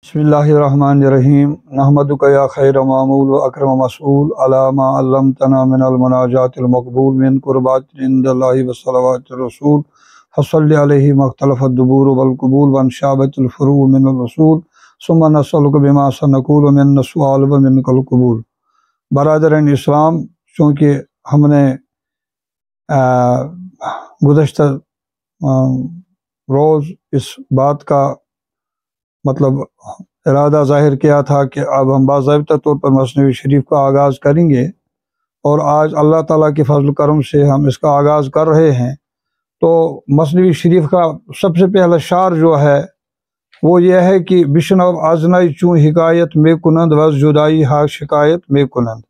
بسم اللہ الرحمن الرحیم نحمدک یا خیر معمول و اکرم مسئول علی ما علمتنا من المناجات المقبول من قربات عند اللہ و صلوات الرسول فصلی علیہ مختلف الدبور والقبول وانشابت الفروع من الرسول ثم نسألک بما سنقول من السؤال و من القبول۔ برادران اسلام، چونکہ ہم نے گزشتہ روز اس بات کا ارادہ ظاہر کیا تھا کہ اب ہم باضابطہ طور پر مثنوی شریف کا آغاز کریں گے، اور آج اللہ تعالیٰ کے فضل و کرم سے ہم اس کا آغاز کر رہے ہیں۔ تو مثنوی شریف کا سب سے پہلا شعر جو ہے وہ یہ ہے کہ بشنو ازنائی چون حکایت میں کنند وز جدائی ہا شکایت میں کنند،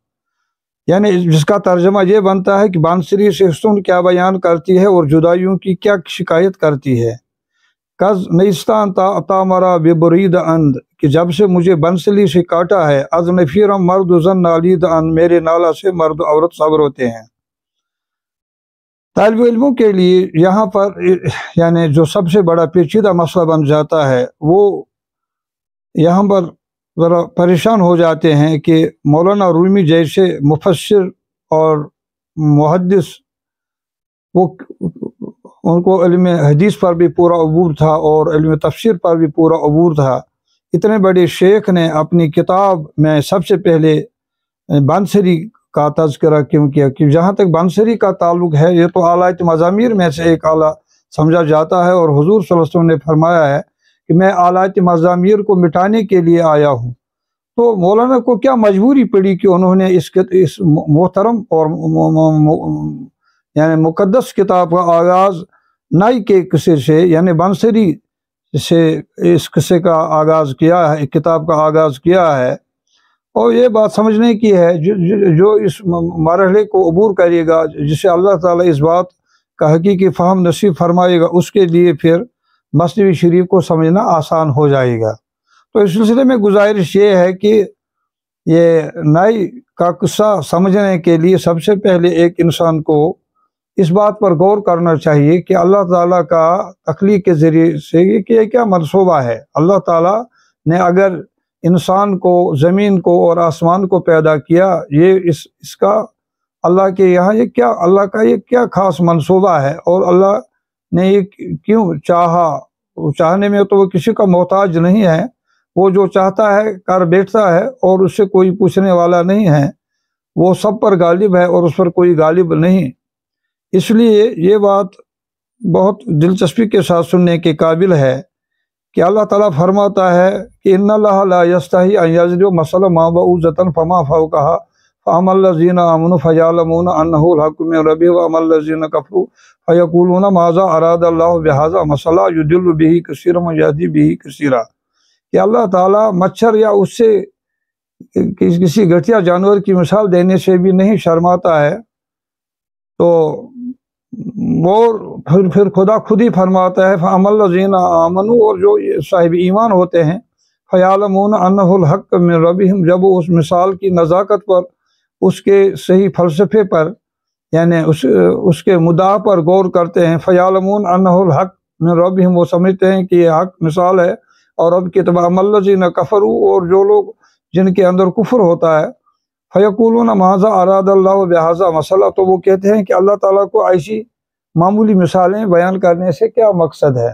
یعنی جس کا ترجمہ یہ بنتا ہے کہ بانسری سے حسن کیا بیان کرتی ہے اور جدائیوں کی کیا شکایت کرتی ہے۔ کز نیستان تا عطا مرا بے برید اند، کہ جب سے مجھے بنسلی سے کاٹا ہے، از نفیرم مرد و زن نالید اند، میرے نالا سے مرد و عورت صبر ہوتے ہیں۔ طالب علموں کے لیے یہاں پر یعنی جو سب سے بڑا پیچیدہ مسئلہ بن جاتا ہے، وہ یہاں پر ذرا پریشان ہو جاتے ہیں کہ مولانا رومی جیسے مفسر اور محدث، وہ ان کو علم حدیث پر بھی پورا عبور تھا اور علم تفسیر پر بھی پورا عبور تھا، اتنے بڑے شیخ نے اپنی کتاب میں سب سے پہلے بانسری کا تذکرہ کیوں کیا؟ کہ جہاں تک بانسری کا تعلق ہے، یہ تو آلات مزامیر میں سے ایک آلہ سمجھا جاتا ہے، اور حضور صلی اللہ علیہ وسلم نے فرمایا ہے کہ میں آلات مزامیر کو مٹانے کے لیے آیا ہوں۔ تو مولانا کو کیا مجبوری پڑی کہ انہوں نے اس محترم اور یعنی مقدس کتاب کا آغاز نائی کے قصے سے، یعنی بانسری سے اس قصے کا آغاز کیا ہے، کتاب کا آغاز کیا ہے۔ اور یہ بات سمجھنے کی ہے، جو اس مرحلے کو عبور کرے گا، جسے اللہ تعالیٰ اس بات کا حقیقی فہم نصیب فرمائے گا، اس کے لیے پھر مثنوی شریف کو سمجھنا آسان ہو جائے گا۔ تو اس سلسلے میں گزارش یہ ہے کہ یہ نائی کا قصہ سمجھنے کے لیے سب سے پہلے ایک انسان کو اس بات پر غور کرنا چاہیے کہ اللہ تعالیٰ کا تخلیق کے ذریعے سے یہ کیا منصوبہ ہے۔ اللہ تعالیٰ نے اگر انسان کو، زمین کو اور آسمان کو پیدا کیا، یہ اس کا اللہ کے یہاں یہ کیا، اللہ کا یہ کیا خاص منصوبہ ہے، اور اللہ نے یہ کیوں چاہا؟ چاہنے میں تو وہ کسی کا محتاج نہیں ہے، وہ جو چاہتا ہے کر بیٹھتا ہے، اور اس سے کوئی پوچھنے والا نہیں ہے، وہ سب پر غالب ہے اور اس پر کوئی غالب نہیں۔ اس لیے یہ بات بہت دلچسپی کے ساتھ سننے کے قابل ہے کہ اللہ تعالیٰ فرماتا ہے کہ ان اللہ لا یستحی ان یضرب مثلا ما بعوضۃ فما فوقها فاما الذین آمنوا فیعلمون انہ الحق من ربهم واما الذین کفروا فیقولون ماذا اراد اللہ بہذا مثلا یضل بہ کثیرا ویہدی بہ کثیرا، کہ اللہ تعالیٰ مچھر یا اس سے کسی گھٹیا جانور کی مثال دینے سے بھی نہیں شرماتا ہے۔ تو اور پھر خدا خود ہی فرماتا ہے فَأَمَّا الَّذِينَ آمَنُوا، اور جو صاحب ایمان ہوتے ہیں، فَيَعْلَمُونَ أَنَّهُ الْحَقُّ مِن رَبِّهِمْ، جب وہ اس مثال کی نزاکت پر، اس کے صحیح فلسفے پر، یعنی اس کے مدعا پر غور کرتے ہیں، فَيَعْلَمُونَ أَنَّهُ الْحَقُّ مِن رَبِّهِمْ، وہ سمجھتے ہیں کہ یہ حق مثال ہے اور رب کی طرف۔ أَمَّا الَّذِينَ كَفَرُوا، اور جو لوگ جن کے اندر کفر ہوتا ہے، فَيَقُولُونَ مَاذَا أَرَادَ اللَّهُ بِهَذَا مَثَلًا، تو وہ کہتے ہیں کہ اللہ تعالیٰ کو ایسی معمولی مثالیں بیان کرنے سے کیا مقصد ہے۔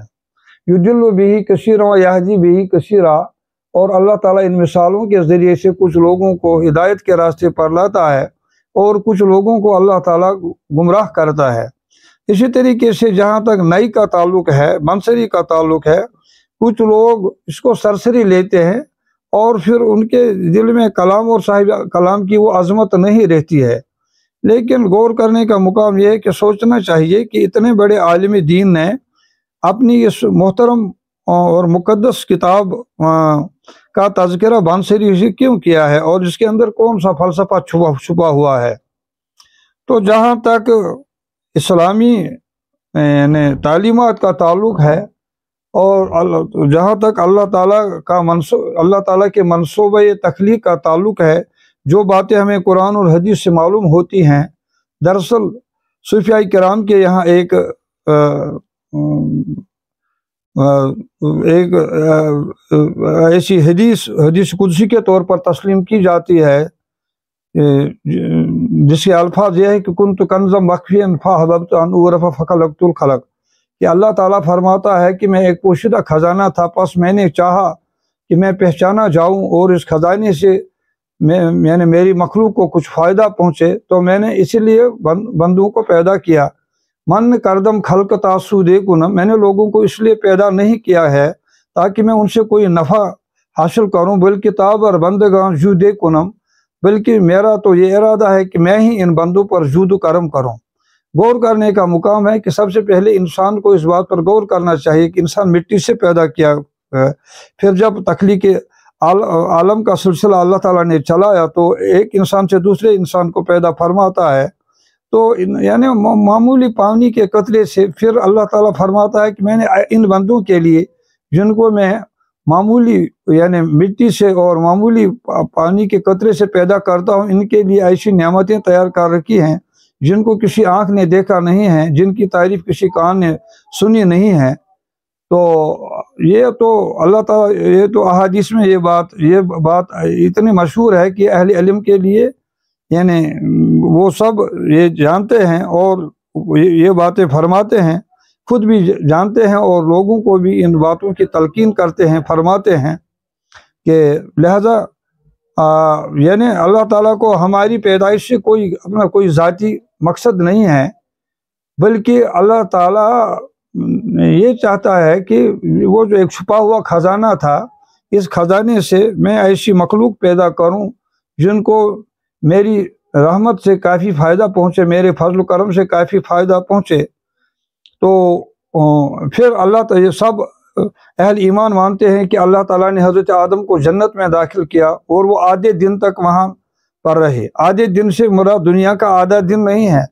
یضل بہ کثیرا ویہدی بہ کثیرا، اور اللہ تعالیٰ ان مثالوں کے ذریعے سے کچھ لوگوں کو ہدایت کے راستے پر لاتا ہے اور کچھ لوگوں کو اللہ تعالیٰ گمراہ کرتا ہے۔ اسی طریقے سے جہاں تک نئی کا تعلق ہے، بنسری کا تعلق ہے، کچھ لوگ اس کو سرسری لیتے ہیں اور پھر ان کے دل میں کلام اور صاحب کلام کی وہ عظمت نہیں رہتی ہے۔ لیکن غور کرنے کا مقام یہ ہے کہ سوچنا چاہیے کہ اتنے بڑے عالم دین نے اپنی اس محترم اور مقدس کتاب کا تذکرہ بانسری سے کیوں کیا ہے، اور اس کے اندر کون سا فلسفہ چھپا ہوا ہے۔ تو جہاں تک اسلامی یعنی تعلیمات کا تعلق ہے، اور جہاں تک اللہ تعالیٰ کے منصوبہ تخلیق کا تعلق ہے، جو باتیں ہمیں قرآن اور حدیث سے معلوم ہوتی ہیں، دراصل صوفیاء کرام کے یہاں ایک ایک ایسی حدیث قدسی کے طور پر تسلیم کی جاتی ہے جس کے الفاظ یہ ہے کہ کنت کنزا مخفیا فاحببت ان اعرف فخلقت الخلق، کہ اللہ تعالیٰ فرماتا ہے کہ میں ایک پوشیدہ خزانہ تھا، پس میں نے چاہا کہ میں پہچانا جاؤں اور اس خزانے سے میں میری مخلوق کو کچھ فائدہ پہنچے، تو میں نے اسی لیے بندوں کو پیدا کیا۔ من کردم خلق تاسودے کنم، میں نے لوگوں کو اس لیے پیدا نہیں کیا ہے تاکہ میں ان سے کوئی نفع حاصل کروں، بلکہ تابر بندگان جودے کنم، بلکہ میرا تو یہ ارادہ ہے کہ میں ہی ان بندوں پر جود و کرم کروں۔ غور کرنے کا مقام ہے کہ سب سے پہلے انسان کو اس بات پر غور کرنا چاہیے کہ انسان مٹی سے پیدا کیا ہے، پھر جب تخلیق عالم کا سلسلہ اللہ تعالیٰ نے چلایا تو ایک انسان سے دوسرے انسان کو پیدا فرماتا ہے، تو یعنی معمولی پانی کے قطرے سے پھر اللہ تعالیٰ فرماتا ہے کہ میں نے ان بندوں کے لیے جن کو میں معمولی یعنی مٹی سے اور معمولی پانی کے قطرے سے پیدا کرتا ہوں، ان کے لیے ایسی نعمتیں تیار کر رکھی ہیں جن کو کسی آنکھ نے دیکھا نہیں ہے، جن کی تعریف کسی کان نے سنی نہیں ہے۔ تو یہ تو اللہ تعالیٰ، یہ تو احادیث میں یہ بات اتنی مشہور ہے کہ اہل علم کے لیے یعنی وہ سب یہ جانتے ہیں اور یہ باتیں فرماتے ہیں، خود بھی جانتے ہیں اور لوگوں کو بھی ان باتوں کی تلقین کرتے ہیں، فرماتے ہیں کہ لہذا یعنی اللہ تعالیٰ کو ہماری پیدائش سے اپنا کوئی ذاتی مقصد نہیں ہے، بلکہ اللہ تعالیٰ یہ چاہتا ہے کہ وہ جو ایک چھپا ہوا خزانہ تھا، اس خزانے سے میں ایسی مخلوق پیدا کروں جن کو میری رحمت سے کافی فائدہ پہنچے، میرے فضل و کرم سے کافی فائدہ پہنچے۔ تو پھر اللہ تعالیٰ سب اہل ایمان مانتے ہیں کہ اللہ تعالیٰ نے حضرت آدم کو جنت میں داخل کیا اور وہ آدھے دن تک وہاں پر رہے۔ آدھے دن سے مراد دنیا کا آدھا دن نہیں ہے،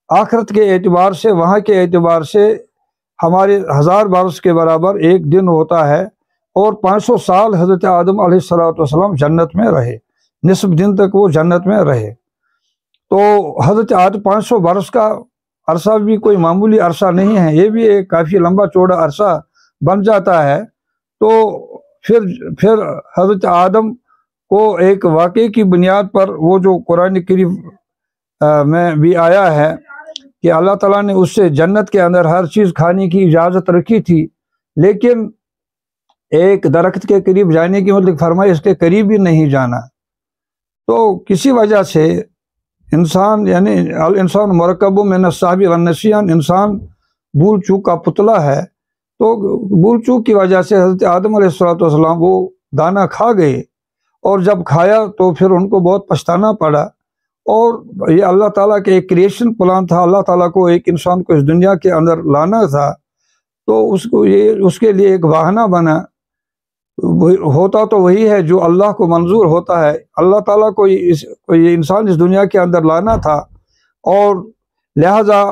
آخرت کے اعتبار سے، وہاں کے اعتبار سے ہمارے 1000 برس کے برابر ایک دن ہوتا ہے، اور 500 سال حضرت آدم علیہ السلام جنت میں رہے، نصف دن تک وہ جنت میں رہے۔ تو حضرت آدم 500 برس کا عرصہ بھی کوئی معمولی عرصہ نہیں ہے، یہ بھی ایک کافی لمبا چوڑا عرصہ بن جاتا ہے۔ تو پھر حضرت آدم کو ایک واقعے کی بنیاد پر وہ جو قرآن کریم میں بھی آیا ہے کہ اللہ تعالیٰ نے اس سے جنت کے اندر ہر چیز کھانے کی اجازت رکھی تھی، لیکن ایک درخت کے قریب جانے کی مطلب فرمایا اس کے قریب بھی نہیں جانا۔ تو کسی وجہ سے انسان یعنی الانسان مرکب من السہو والنسیان، انسان بھول چوک کا پتلا ہے، تو بھول چوک کی وجہ سے حضرت آدم علیہ السلام وہ دانہ کھا گئے، اور جب کھایا تو پھر ان کو بہت پچھتانا پڑا، اور یہ اللہ تعالیٰ کے ایک کریشن پلان تھا، اللہ تعالیٰ کو ایک انسان کو اس دنیا کے اندر لانا تھا، تو اس کے لیے ایک بہانہ بنا، ہوتا تو وہی ہے جو اللہ کو منظور ہوتا ہے۔ اللہ تعالیٰ کو یہ انسان اس دنیا کے اندر لانا تھا، اور لہذا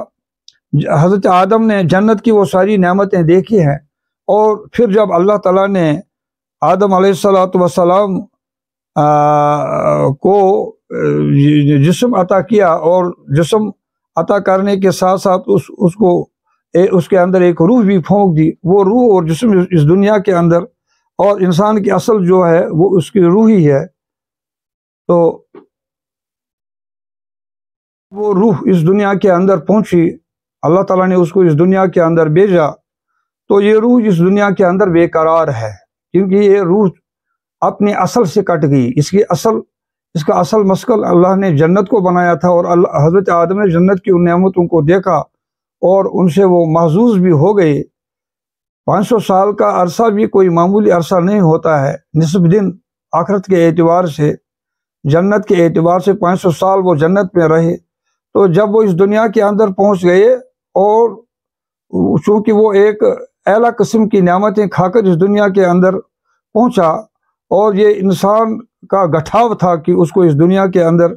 حضرت آدم نے جنت کی وہ ساری نعمتیں دیکھی ہیں، اور پھر جب اللہ تعالیٰ نے آدم علیہ السلام کو جسم عطا کیا، اور جسم عطا کرنے کے ساتھ ساتھ اس کے اندر ایک روح بھی پھونک دی، وہ روح اور جسم اس دنیا کے اندر، اور انسان کی اصل جو ہے وہ اس کی روح ہی ہے، تو وہ روح اس دنیا کے اندر پہنچی، اللہ تعالیٰ نے اس کو اس دنیا کے اندر بھیجا، تو یہ روح اس دنیا کے اندر بے قرار ہے، کیونکہ یہ روح اپنی اصل سے کٹ گئی۔ اس کا اصل مسکن اللہ نے جنت کو بنایا تھا، اور حضرت آدم نے جنت کی ان نعمتوں کو دیکھا اور ان سے وہ محظوظ بھی ہو گئے۔ 500 سال کا عرصہ بھی کوئی معمولی عرصہ نہیں ہوتا ہے، نصف دن آخرت کے اعتبار سے، جنت کے اعتبار سے 500 سال وہ جنت میں رہے۔ تو جب وہ اس دنیا کے اندر پہنچ گئے، اور چونکہ وہ ایک اعلیٰ قسم کی نعمتیں کھا کر اس دنیا کے اندر پہنچا، اور یہ انسان کا گٹھاو تھا کہ اس کو اس دنیا کے اندر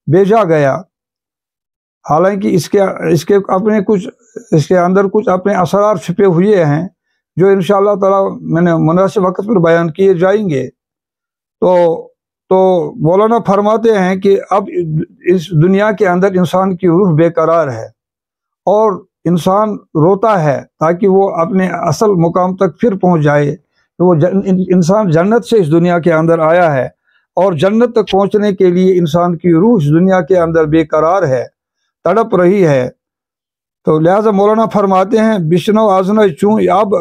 بھیجا گیا، حالانکہ اس کے اندر کچھ اپنے اسرار چھپے ہوئے ہیں جو انشاءاللہ تعالیٰ میں نے مناسب وقت پر بیان کیے جائیں گے۔ تو مولانا فرماتے ہیں کہ اب اس دنیا کے اندر انسان کی روح بے قرار ہے، اور انسان روتا ہے تاکہ وہ اپنے اصل مقام تک پھر پہنچ جائے. تو وہ انسان جنت سے اس دنیا کے اندر آیا ہے اور جنت تک پہنچنے کے لیے انسان کی روح اس دنیا کے اندر بے قرار ہے، تڑپ رہی ہے. تو لہٰذا مولانا فرماتے ہیں بشنو آزنا چوں. اب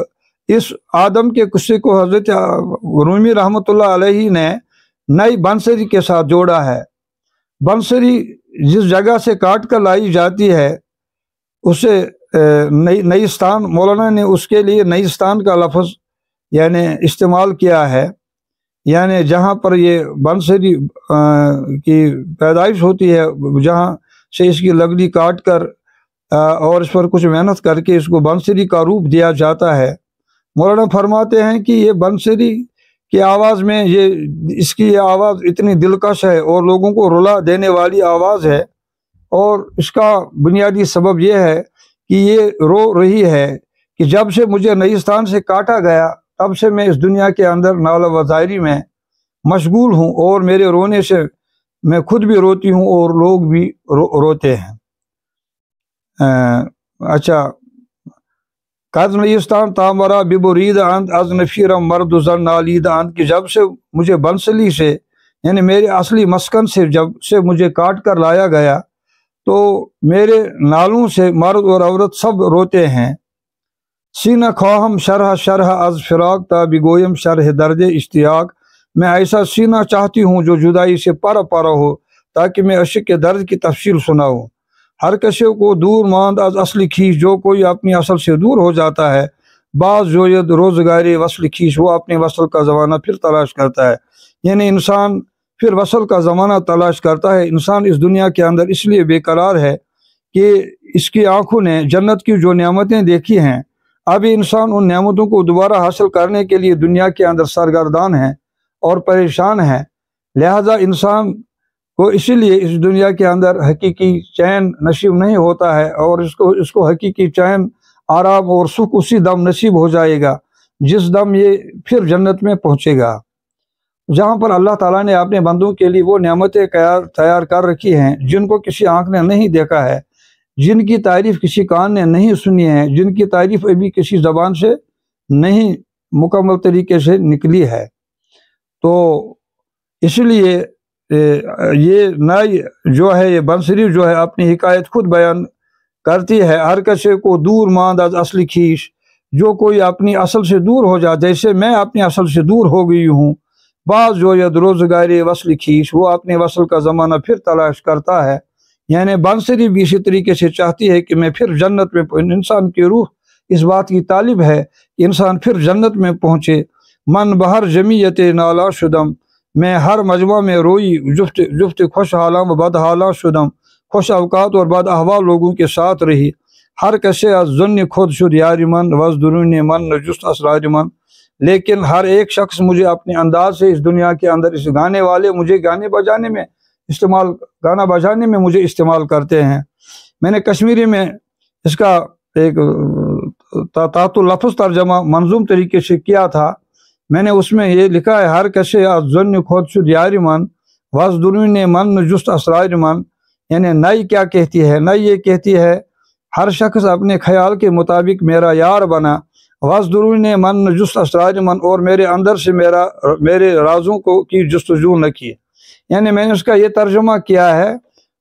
اس آدم کے قصے کو حضرت رومی رحمۃ اللہ علیہ نے نئی بنسری کے ساتھ جوڑا ہے. بنسری جس جگہ سے کاٹ کر لائی جاتی ہے اسے نیستان، مولانا نے اس کے لیے نیستان کا لفظ یعنی استعمال کیا ہے، یعنی جہاں پر یہ بنسری کی پیدائش ہوتی ہے، جہاں سے اس کی لکڑی کاٹ کر اور اس پر کچھ محنت کر کے اس کو بنسری کا روپ دیا جاتا ہے. مولانا فرماتے ہیں کہ یہ بنسری کی آواز میں اس کی آواز اتنی دلکش ہے اور لوگوں کو رلا دینے والی آواز ہے، اور اس کا بنیادی سبب یہ ہے کہ یہ رو رہی ہے کہ جب سے مجھے نیستان سے کاٹا گیا تب سے میں اس دنیا کے اندر نالہ وزاری میں مشغول ہوں، اور میرے رونے سے میں خود بھی روتی ہوں اور لوگ بھی روتے ہیں. اچھا، قد نیستان تامرا ببرید اند از نفیرم مرد زن نالید اند، کہ جب سے مجھے بنسلی سے یعنی میرے اصلی مسکن سے جب سے مجھے کاٹ کر لایا گیا تو میرے نالوں سے مرد اور عورت سب روتے ہیں. سینہ خواہم شرح شرح از فراق تا بگویم شرح درد اشتیاق، میں ایسا سینہ چاہتی ہوں جو جدائی سے پارا پارا ہو تاکہ میں عشق کے درد کی تفصیل سناؤں. ہر کسی کو دور ماند از اصلی کھیش، جو کوئی اپنی اصل سے دور ہو جاتا ہے. بعض جوید روزگاری وصل کھیش، وہ اپنے وصل کا زمانہ پھر تلاش کرتا ہے. یعنی انسان پھر وصل کا زمانہ تلاش کرتا ہے. انسان اس دنیا کے اندر اس لیے بے قرار ہے کہ اس کی آنکھوں نے جنت کی جو نعمتیں دیکھی ہیں، ابھی انسان ان نعمتوں کو دوبارہ حاصل کرنے کے لیے دنیا کے اندر سرگردان ہے اور پریشان ہے. لہذا انسان کو اسی لیے اس دنیا کے اندر حقیقی چین نصیب نہیں ہوتا ہے، اور اس کو حقیقی چین، آرام اور سکھ اسی دم نصیب ہو جائے گا جس دم یہ پھر جنت میں پہنچے گا، جہاں پر اللہ تعالیٰ نے اپنے بندوں کے لیے وہ نعمتیں تیار کر رکھی ہیں جن کو کسی آنکھ نے نہیں دیکھا ہے، جن کی تعریف کسی کان نے نہیں سنی ہے، جن کی تعریف ابھی کسی زبان سے نہیں مکمل طریقے سے نکلی ہے. تو اس لیے یہ نئی جو ہے، یہ بنسری جو ہے اپنی حکایت خود بیان کرتی ہے. ہر کسی کو دور ماند از اصلی کھیش، جو کوئی اپنی اصل سے دور ہو جائے، جیسے میں اپنی اصل سے دور ہو گئی ہوں. بعض جو ید روزگاری وصل کھیش، وہ اپنے وصل کا زمانہ پھر تلاش کرتا ہے. یعنی بنسری بھی اسی طریقے سے چاہتی ہے کہ میں پھر جنت میں، انسان کی روح اس بات کی طالب ہے کہ انسان پھر جنت میں پہنچے. من بہر جمیت نالا شدم، میں ہر مجمع میں روئی جفت خوش حالم بد حالہ شدم، خوش اوقات اور بد احوال لوگوں کے ساتھ رہی. ہر کسے از ظن خود شد یاری من وز درون من نجست اسرار من، لیکن ہر ایک شخص مجھے اپنے انداز سے اس دنیا کے اندر، اس گانے والے مجھے گانا بجانے میں مجھے استعمال کرتے ہیں. میں نے کشمیری میں اس کا ایک تحت لفظ ترجمہ منظوم طریقے سے کیا تھا. میں نے اس میں یہ لکھا ہے، ہر کسے از ظن خود شد یاری من وز درون من نجست اسرار من. یعنی نئی کیا کہتی ہے؟ نئی یہ کہتی ہے ہر شخص اپنے خیال کے مطابق میرا یار بنا، وز درون من نجست اسرار من، اور میرے اندر سے میرے رازوں کی جستجو نہ کی. یعنی میں نے اس کا یہ ترجمہ کیا ہے،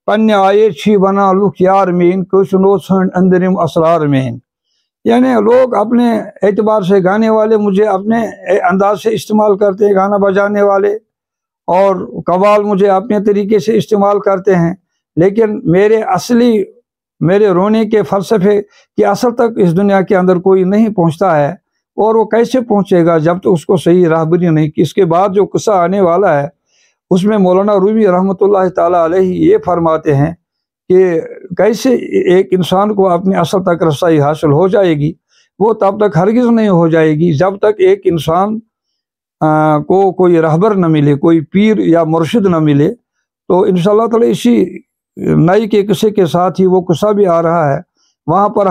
پنہ آئے چھی بنا لک یار مین کشنو سنڈ اندرم اسرار مین. یعنی لوگ اپنے اعتبار سے گانے والے مجھے اپنے انداز سے استعمال کرتے ہیں، گانا بجانے والے، اور قوال مجھے اپنے طریقے سے استعمال کرتے ہیں، لیکن میرے رونے کے فلسفے کی اصل تک اس دنیا کے اندر کوئی نہیں پہنچتا ہے. اور وہ کیسے پہنچے گا جب تک اس کو صحیح راہبری نہیں کی. اس کے بعد جو قصہ آنے والا ہے اس میں مولانا رومی رحمۃ اللہ تعالیٰ علیہ یہ فرماتے ہیں کہ کیسے ایک انسان کو اپنی اصل تک رسائی حاصل ہو جائے گی. وہ تب تک ہرگز نہیں ہو جائے گی جب تک ایک انسان کو کوئی رہبر نہ ملے، کوئی پیر یا مرشد نہ ملے. تو انشاءاللہ تعالی اسی نئی کے قصے کے ساتھ ہی وہ قصہ بھی آ رہا ہے، وہاں پر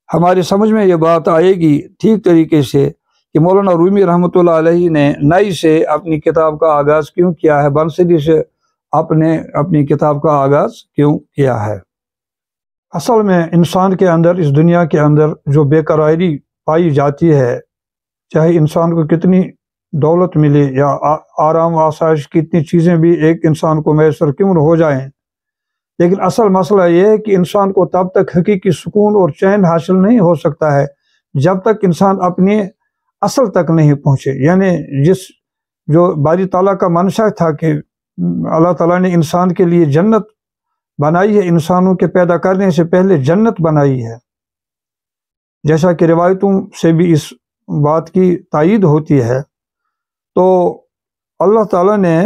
ہماری سمجھ میں یہ بات آئے گی ٹھیک طریقے سے کہ مولانا رومی رحمۃ اللہ علیہ نے نئی سے اپنی کتاب کا آغاز کیوں کیا ہے، بنسری سے اپنی کتاب کا آغاز کیوں کیا ہے. اصل میں انسان کے اندر، اس دنیا کے اندر جو بے قراری پائی جاتی ہے، چاہے انسان کو کتنی دولت ملے یا آرام آسائش کتنی چیزیں بھی ایک انسان کو میسر کیوں نہ ہو جائیں، لیکن اصل مسئلہ یہ ہے کہ انسان کو تب تک حقیقی سکون اور چین حاصل نہیں ہو سکتا ہے جب تک انسان اپنے اصل تک نہیں پہنچے۔ یعنی جو باری تعالیٰ کا منشا تھا کہ اللہ تعالیٰ نے انسان کے لیے جنت بنائی ہے، انسانوں کے پیدا کرنے سے پہلے جنت بنائی ہے، جیسا کہ روایتوں سے بھی اس بات کی تائید ہوتی ہے۔ تو اللہ تعالیٰ نے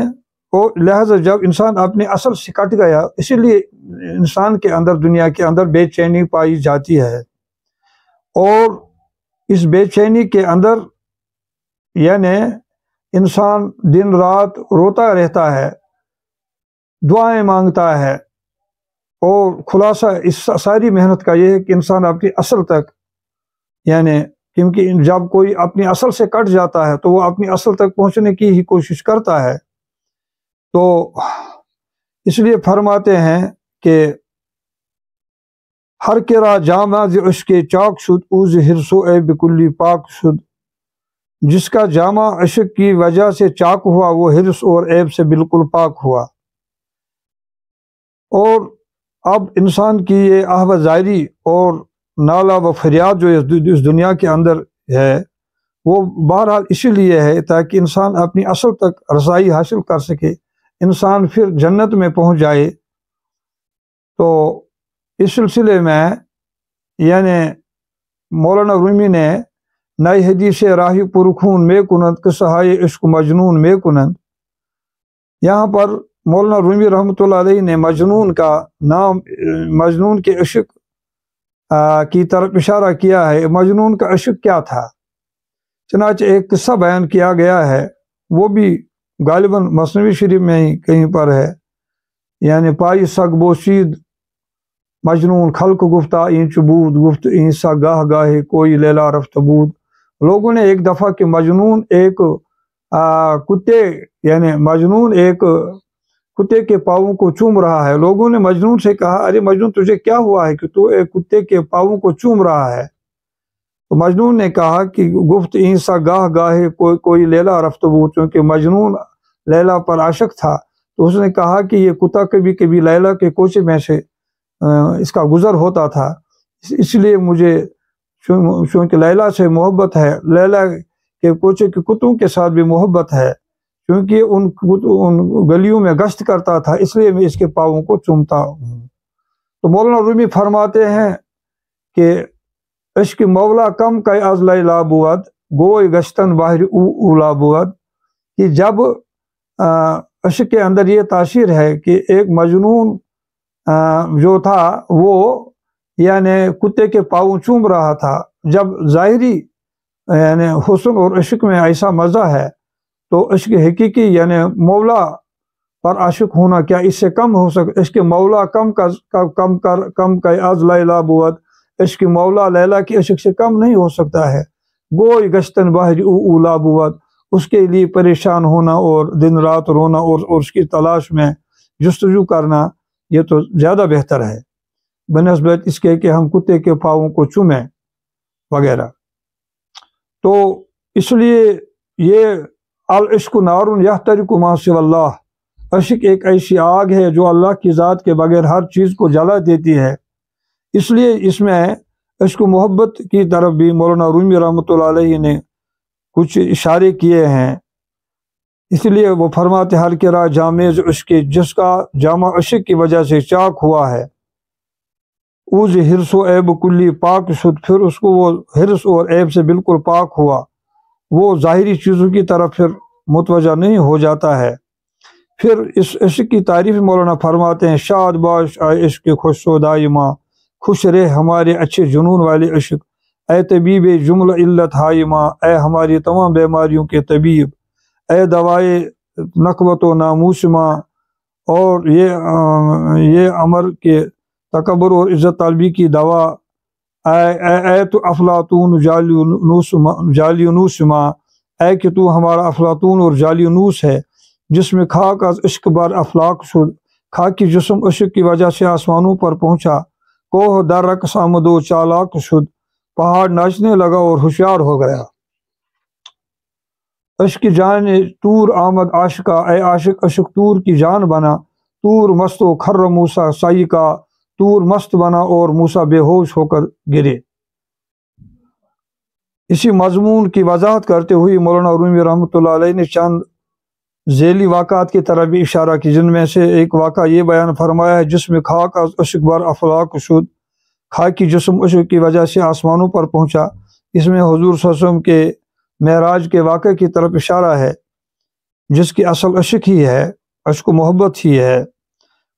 لہذا جب انسان اپنے اصل سے کٹ گیا، اسی لیے انسان کے اندر، دنیا کے اندر بے چینی پائی جاتی ہے، اور اس بے چینی کے اندر یعنی انسان دن رات روتا رہتا ہے، دعائیں مانگتا ہے، اور خلاصہ اس ساری محنت کا یہ ہے کہ انسان اپنی اصل تک، یعنی کیونکہ جب کوئی اپنی اصل سے کٹ جاتا ہے تو وہ اپنی اصل تک پہنچنے کی ہی کوشش کرتا ہے۔ تو اس لیے فرماتے ہیں کہ ہر کرا جامع ز عشق چاک شد اوز حرص و عیب کلی پاک شد، جس کا جامع عشق کی وجہ سے چاک ہوا وہ حرص اور عیب سے بالکل پاک ہوا۔ اور اب انسان کی یہ آہ زاری اور نالہ و فریاد جو اس دنیا کے اندر ہے، وہ بہرحال اسی لیے ہے تاکہ انسان اپنی اصل تک رسائی حاصل کر سکے، انسان پھر جنت میں پہنچ جائے۔ تو اس سلسلے میں یعنی مولانا رومی نے نئی حدیث راہی پرخون میں کنند قصہائے عشق مجنون میں کنند، یہاں پر مولانا رومی رحمۃ اللہ علیہ نے مجنون کا نام، مجنون کے عشق کی طرف اشارہ کیا ہے۔ مجنون کا عشق کیا تھا؟ چنانچہ ایک قصہ بیان کیا گیا ہے، وہ بھی غالباً مثنوی شریف میں ہی کہیں پر ہے، یعنی پائی سگ بوشید مجنون خلق گفتہ این چبود گفت این سا گاہ گاہے کوئی لیلا رفت بود۔ لوگوں نے ایک دفعہ کہ مجنون ایک کتے، یعنی مجنون ایک کتے کے پاؤں کو چوم رہا ہے، لوگوں نے مجنون سے کہا ارے مجنون تجھے کیا ہوا ہے کہ تو ایک کتے کے پاؤں کو چوم رہا ہے؟ تو مجنون نے کہا کہ گفت این سا گاہ گاہے کوئی لیلا رفت بود، چونکہ مجنون لیلا پر عاشق تھا تو اس نے کہا کہ یہ کتا کبھی کبھی لیلا کے کوچے میں سے اس کا گزر ہوتا تھا، اس لیے مجھے چونکہ لیلا سے محبت ہے، لیلا کے کوچے کے کتوں کے ساتھ بھی محبت ہے، کیونکہ ان گلیوں میں گشت کرتا تھا، اس لیے میں اس کے پاؤں کو چومتا ہوں۔ تو مولانا رومی فرماتے ہیں کہ عشق مولا کم کئی از لیلا بود گوئی گشتن باہر اولا بود، کہ جب عشق کے اندر یہ تاثیر ہے کہ ایک مجنون جو تھا وہ یعنی کتے کے پاؤں چوم رہا تھا، جب ظاہری یعنی حسن اور عشق میں ایسا مزہ ہے تو عشق حقیقی یعنی مولا پر عاشق ہونا کیا اس سے کم ہو سکتا؟ عشق مولا کم کا از لیلا بود، عشق مولا لیلا کی عشق سے کم نہیں ہو سکتا ہے۔ گوئی گشتن باہر اولا بود، اس کے لیے پریشان ہونا اور دن رات رونا اور اس کی تلاش میں جستجو کرنا یہ تو زیادہ بہتر ہے بنسبت اس کے کہ ہم کتے کے پاؤں کو چومیں وغیرہ۔ تو اس لیے یہ العشق نار یحترق ما سوی اللہ، عشق ایک ایسی آگ ہے جو اللہ کی ذات کے بغیر ہر چیز کو جلا دیتی ہے۔ اس لیے اس میں عشق و محبت کی طرف بھی مولانا رومی رحمۃ اللہ علیہ نے کچھ اشارے کیے ہیں، اس لیے وہ فرماتے ہر کرا جامع عشق، جس کا جامع عشق کی وجہ سے چاک ہوا ہے، اوز حرص و عیب کلی پاک شد، پھر اس کو وہ حرص اور عیب سے بالکل پاک ہوا، وہ ظاہری چیزوں کی طرف پھر متوجہ نہیں ہو جاتا ہے۔ پھر اس عشق کی تعریف مولانا فرماتے ہیں شاد باش آئے عشق خوش و دائمہ، خوش رہ ہمارے اچھے جنون والے عشق، اے طبیب جملہ علت ہائمہ، اے ہماری تمام بیماریوں کے طبیب، اے دوائے نقوت و ناموسمہ، اور یہ امر کے تکبر اور عزت طلبی کی دوا، اے تو افلاطون جالینوسما، اے کہ تو ہمارا افلاطون اور جالینوس ہے، جس میں خاک از عشق بر افلاق شد، خاکی جسم عشق کی وجہ سے آسمانوں پر پہنچا، کوہ در رقص آمد و چالاک شد، پہاڑ ناچنے لگا اور ہوشیار ہو گیا۔ عشق جان طور آمد عاشقہ، اے عاشق عشق طور کی جان بنا، طور مست و خر موسیٰ سائی کا، طور مست بنا اور موسیٰ بے ہوش ہو کر گرے۔ اسی مضمون کی وضاحت کرتے ہوئے مولانا رومی رحمۃ اللہ علیہ نے چند ذیلی واقعات کی طرف بھی اشارہ کی، جن میں سے ایک واقعہ یہ بیان فرمایا ہے، جس میں خاک از عشق بر افلاک شد، خاکی جسم عشق کی وجہ سے آسمانوں پر پہنچا۔ اس میں حضور صلی اللہ علیہ وسلم کے معراج کے واقعے کی طرف اشارہ ہے، جس کی اصل عشق ہی ہے، عشق و محبت ہی ہے۔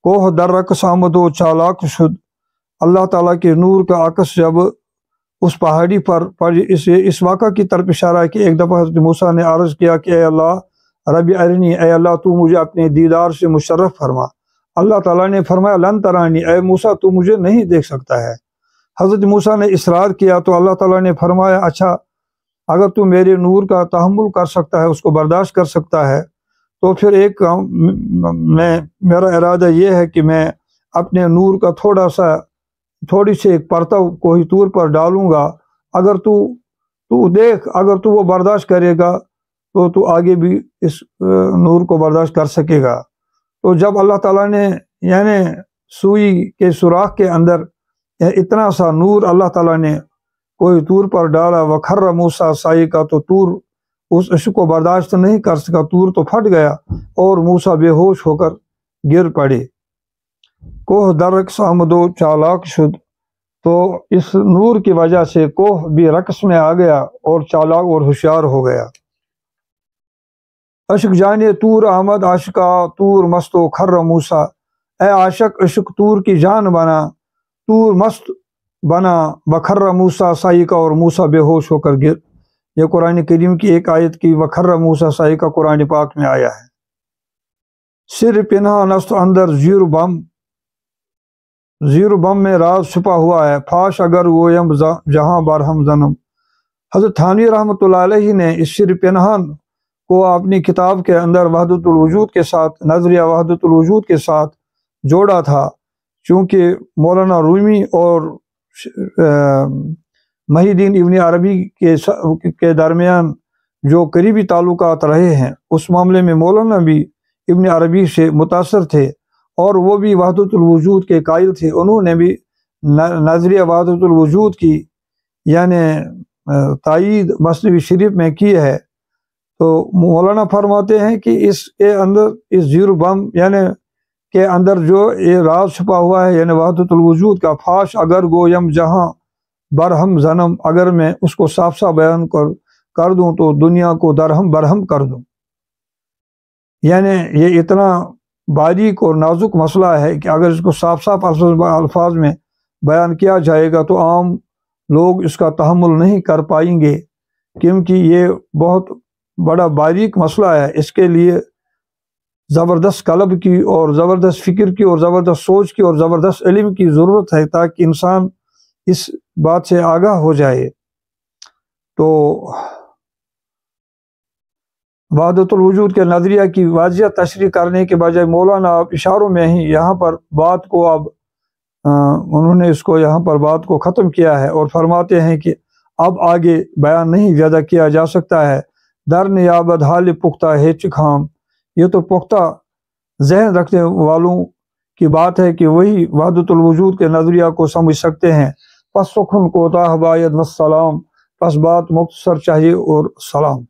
کوہ در رقص آمد و چالاک شد، اللہ تعالیٰ کے نور کا عکس جب اس پہاڑی پر اس واقعہ کی طرف اشارہ ہے کہ ایک دفعہ حضرت موسیٰ نے عرض کیا کہ اے اللہ ربی ارنی، اے اللہ تو مجھے اپنے دیدار سے مشرف فرما۔ اللہ تعالیٰ نے فرمایا لن ترانی، اے موسیٰ تو مجھے نہیں دیکھ سکتا ہے۔ حضرت موسیٰ نے اصرار کیا تو اللہ تعالیٰ نے فرمایا اچھا اگر تو میرے نور کا تحمل کر سکتا ہے، اس کو برداشت کر سکتا ہے، تو پھر ایک کام میرا ارادہ یہ ہے کہ میں اپنے نور کا تھوڑی سی ایک پرتو کوئی طور پر ڈالوں گا، اگر تو دیکھ، اگر تو وہ برداشت کرے گا تو آگے بھی اس نور کو برداشت کر سکے گا۔ تو جب اللہ تعالیٰ نے یعنی سوئی کے سوراخ کے اندر اتنا سا نور اللہ تعالیٰ نے کوئی طور پر ڈالا، وَخَرَّ مُوسَىٰ سائی کا، تو طور اس عشق کو برداشت نہیں کر سکا، طور تو پھٹ گیا اور موسیٰ بے ہوش ہو کر گر پڑے۔ کوہ در رقص آمد و چالاک شد، تو اس نور کی وجہ سے کوہ بھی رقص میں آ گیا اور چالاک اور ہوشیار ہو گیا۔ عشق جانے طور آمد عاشقہ، طور مست و خر موسیٰ، اے عاشق عشق طور کی جان بنا، طور مست بنا، بخر موسیٰ سائی کا، اور موسیٰ بے ہوش ہو کر گر۔ یہ قرآن کریم کی ایک آیت کی وخر موسیٰ سائی کا قرآن پاک میں آیا ہے۔ سر پنہا نست اندر زیر بم میں راز چھپا ہوا ہے، فاش اگر گویم جہاں برہم زنم۔ حضرت تھانوی رحمۃ اللہ علیہ نے اس سر پنہان کو اپنی کتاب کے اندر وحدت الوجود کے ساتھ، نظریہ وحدت الوجود کے ساتھ جوڑا تھا، چونکہ مولانا رومی اور محی الدین ابن عربی کے درمیان جو قریبی تعلقات رہے ہیں، اس معاملے میں مولانا بھی ابن عربی سے متاثر تھے اور وہ بھی وحدت الوجود کے قائل تھے۔ انہوں نے بھی نظریہ وحدت الوجود کی یعنی تائید مثنوی شریف میں کی ہے۔ تو مولانا فرماتے ہیں کہ اس کے اندر اس زیر بم یعنی کے اندر جو یہ راز چھپا ہوا ہے یعنی وحدت الوجود کا، فاش اگر گویم جہاں برہم زنم، اگر میں اس کو صاف صاف بیان کر دوں تو دنیا کو درہم برہم کر دوں۔ یعنی یہ اتنا باریک اور نازک مسئلہ ہے کہ اگر اس کو صاف صاف الفاظ میں بیان کیا جائے گا تو عام لوگ اس کا تحمل نہیں کر پائیں گے، کیونکہ یہ بہت بڑا باریک مسئلہ ہے۔ اس کے لیے زبردست قلب کی اور زبردست فکر کی اور زبردست سوچ کی اور زبردست علم کی ضرورت ہے تاکہ انسان اس بات سے آگاہ ہو جائے۔ تو وحدت الوجود کے نظریہ کی واضح تشریح کرنے کے بجائے مولانا اب اشاروں میں ہی یہاں پر بات کو انہوں نے اس کو یہاں پر بات کو ختم کیا ہے اور فرماتے ہیں کہ اب آگے بیان نہیں زیادہ کیا جا سکتا ہے۔ در نیابت حال پختہ ہے چکھام، یہ تو پختہ ذہن رکھنے والوں کی بات ہے کہ وہی وحدت الوجود کے نظریہ کو سمجھ سکتے ہیں۔ پس سخن کوتاہ باید والسلام، پس بات مختصر چاہیے اور سلام۔